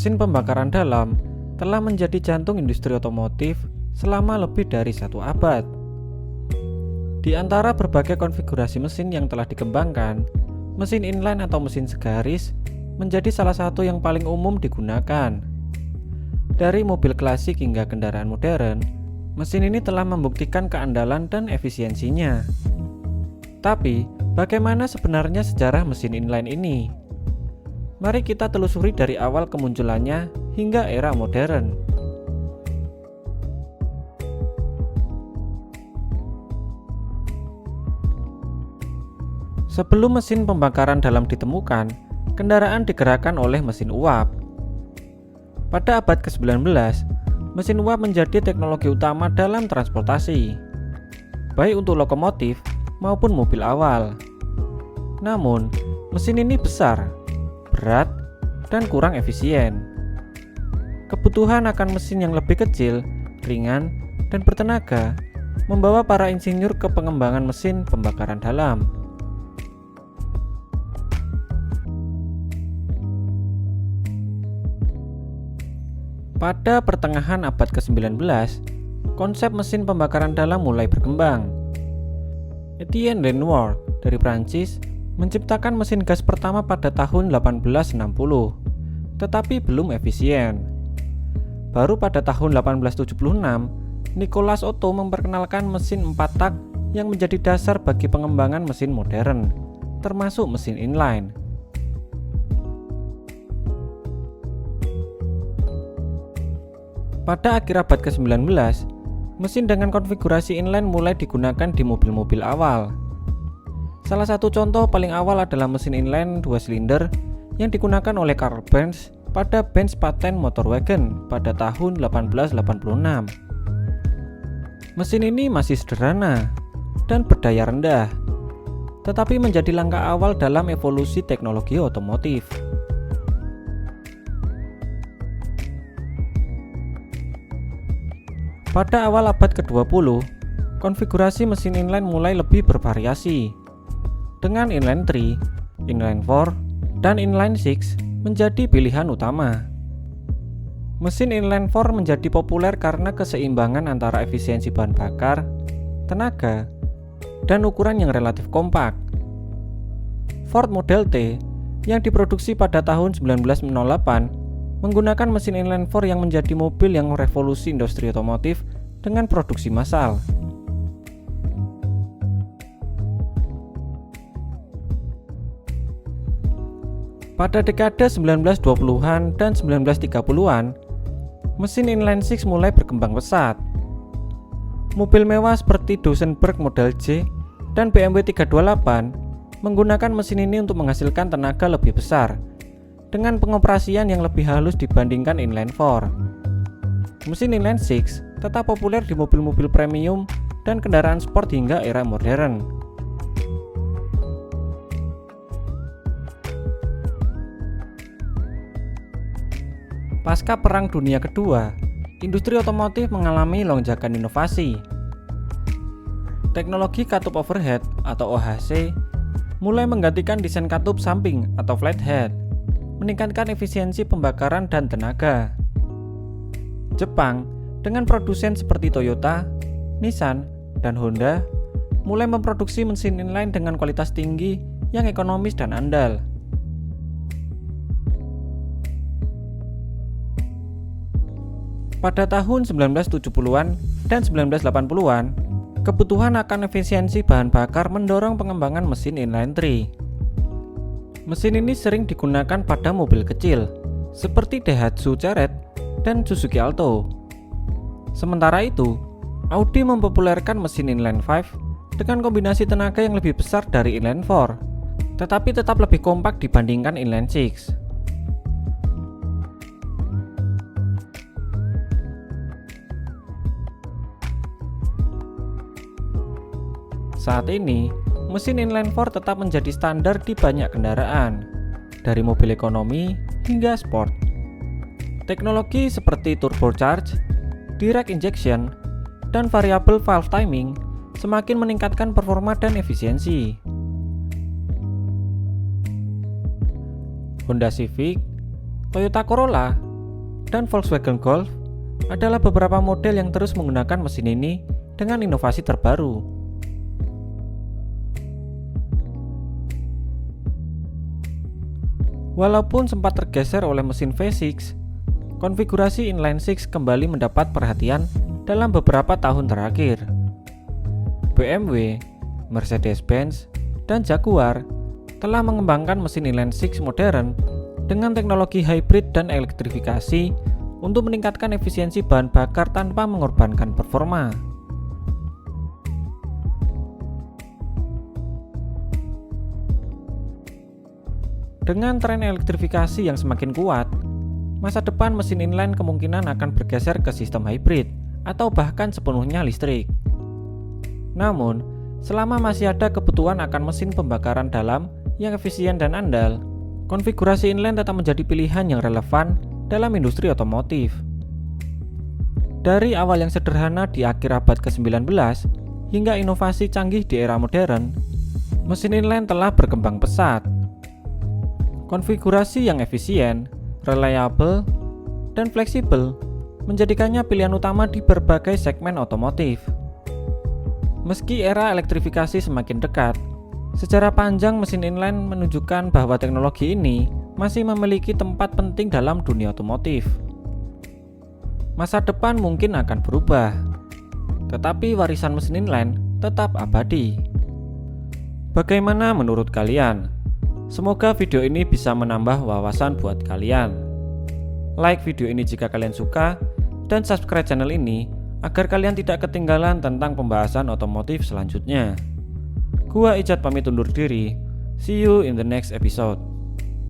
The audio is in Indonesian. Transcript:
mesin pembakaran dalam telah menjadi jantung industri otomotif selama lebih dari 1 abad. Di antara berbagai konfigurasi mesin yang telah dikembangkan, mesin inline atau mesin segaris menjadi salah satu yang paling umum digunakan. Dari mobil klasik hingga kendaraan modern, mesin ini telah membuktikan keandalan dan efisiensinya. Tapi, bagaimana sebenarnya sejarah mesin inline ini? Mari kita telusuri dari awal kemunculannya hingga era modern. Sebelum mesin pembakaran dalam ditemukan, kendaraan digerakkan oleh mesin uap. Pada abad ke-19, mesin uap menjadi teknologi utama dalam transportasi, baik untuk lokomotif maupun mobil awal. Namun, mesin ini besar, berat, dan kurang efisien. Kebutuhan akan mesin yang lebih kecil, ringan, dan bertenaga membawa para insinyur ke pengembangan mesin pembakaran dalam. Pada pertengahan abad ke-19, konsep mesin pembakaran dalam mulai berkembang. Etienne Lenoir dari Prancis menciptakan mesin gas pertama pada tahun 1860, tetapi belum efisien. Baru pada tahun 1876, Nicolas Otto memperkenalkan mesin 4 tak yang menjadi dasar bagi pengembangan mesin modern, termasuk mesin inline. Pada akhir abad ke-19, mesin dengan konfigurasi inline mulai digunakan di mobil-mobil awal. Salah satu contoh paling awal adalah mesin inline 2 silinder yang digunakan oleh Karl Benz pada Benz Patent Motorwagen pada tahun 1886. Mesin ini masih sederhana dan berdaya rendah, tetapi menjadi langkah awal dalam evolusi teknologi otomotif. Pada awal abad ke-20, konfigurasi mesin inline mulai lebih bervariasi, dengan inline 3, inline 4, dan inline 6 menjadi pilihan utama. Mesin inline 4 menjadi populer karena keseimbangan antara efisiensi bahan bakar, tenaga, dan ukuran yang relatif kompak. Ford Model T yang diproduksi pada tahun 1908 menggunakan mesin inline 4 yang menjadi mobil yang merevolusi industri otomotif dengan produksi massal. Pada dekade 1920-an dan 1930-an, mesin inline 6 mulai berkembang pesat. Mobil mewah seperti Duesenberg Model J dan BMW 328 menggunakan mesin ini untuk menghasilkan tenaga lebih besar dengan pengoperasian yang lebih halus dibandingkan inline 4. Mesin inline 6 tetap populer di mobil-mobil premium dan kendaraan sport hingga era modern. Pasca Perang Dunia Kedua, industri otomotif mengalami lonjakan inovasi. Teknologi katup overhead atau OHC mulai menggantikan desain katup samping atau flathead, meningkatkan efisiensi pembakaran dan tenaga. Jepang, dengan produsen seperti Toyota, Nissan, dan Honda, mulai memproduksi mesin inline dengan kualitas tinggi yang ekonomis dan andal. Pada tahun 1970-an dan 1980-an, kebutuhan akan efisiensi bahan bakar mendorong pengembangan mesin inline 3. Mesin ini sering digunakan pada mobil kecil, seperti Daihatsu Charette dan Suzuki Alto. Sementara itu, Audi mempopulerkan mesin inline 5 dengan kombinasi tenaga yang lebih besar dari inline 4, tetapi tetap lebih kompak dibandingkan inline 6. Saat ini, mesin inline 4 tetap menjadi standar di banyak kendaraan, dari mobil ekonomi hingga sport. Teknologi seperti turbocharge, direct injection, dan variable valve timing semakin meningkatkan performa dan efisiensi. Honda Civic, Toyota Corolla, dan Volkswagen Golf adalah beberapa model yang terus menggunakan mesin ini dengan inovasi terbaru. Walaupun sempat tergeser oleh mesin V6, konfigurasi inline-six kembali mendapat perhatian dalam beberapa tahun terakhir. BMW, Mercedes-Benz, dan Jaguar telah mengembangkan mesin inline-six modern dengan teknologi hybrid dan elektrifikasi untuk meningkatkan efisiensi bahan bakar tanpa mengorbankan performa. Dengan tren elektrifikasi yang semakin kuat, masa depan mesin inline kemungkinan akan bergeser ke sistem hybrid atau bahkan sepenuhnya listrik. Namun, selama masih ada kebutuhan akan mesin pembakaran dalam yang efisien dan andal, konfigurasi inline tetap menjadi pilihan yang relevan dalam industri otomotif. Dari awal yang sederhana di akhir abad ke-19 hingga inovasi canggih di era modern, mesin inline telah berkembang pesat. Konfigurasi yang efisien, reliable, dan fleksibel menjadikannya pilihan utama di berbagai segmen otomotif. Meski era elektrifikasi semakin dekat, sejarah panjang mesin inline menunjukkan bahwa teknologi ini masih memiliki tempat penting dalam dunia otomotif. Masa depan mungkin akan berubah, tetapi warisan mesin inline tetap abadi. Bagaimana menurut kalian? Semoga video ini bisa menambah wawasan buat kalian. Like video ini jika kalian suka, dan subscribe channel ini agar kalian tidak ketinggalan tentang pembahasan otomotif selanjutnya. Gua Ijat pamit undur diri. See you in the next episode.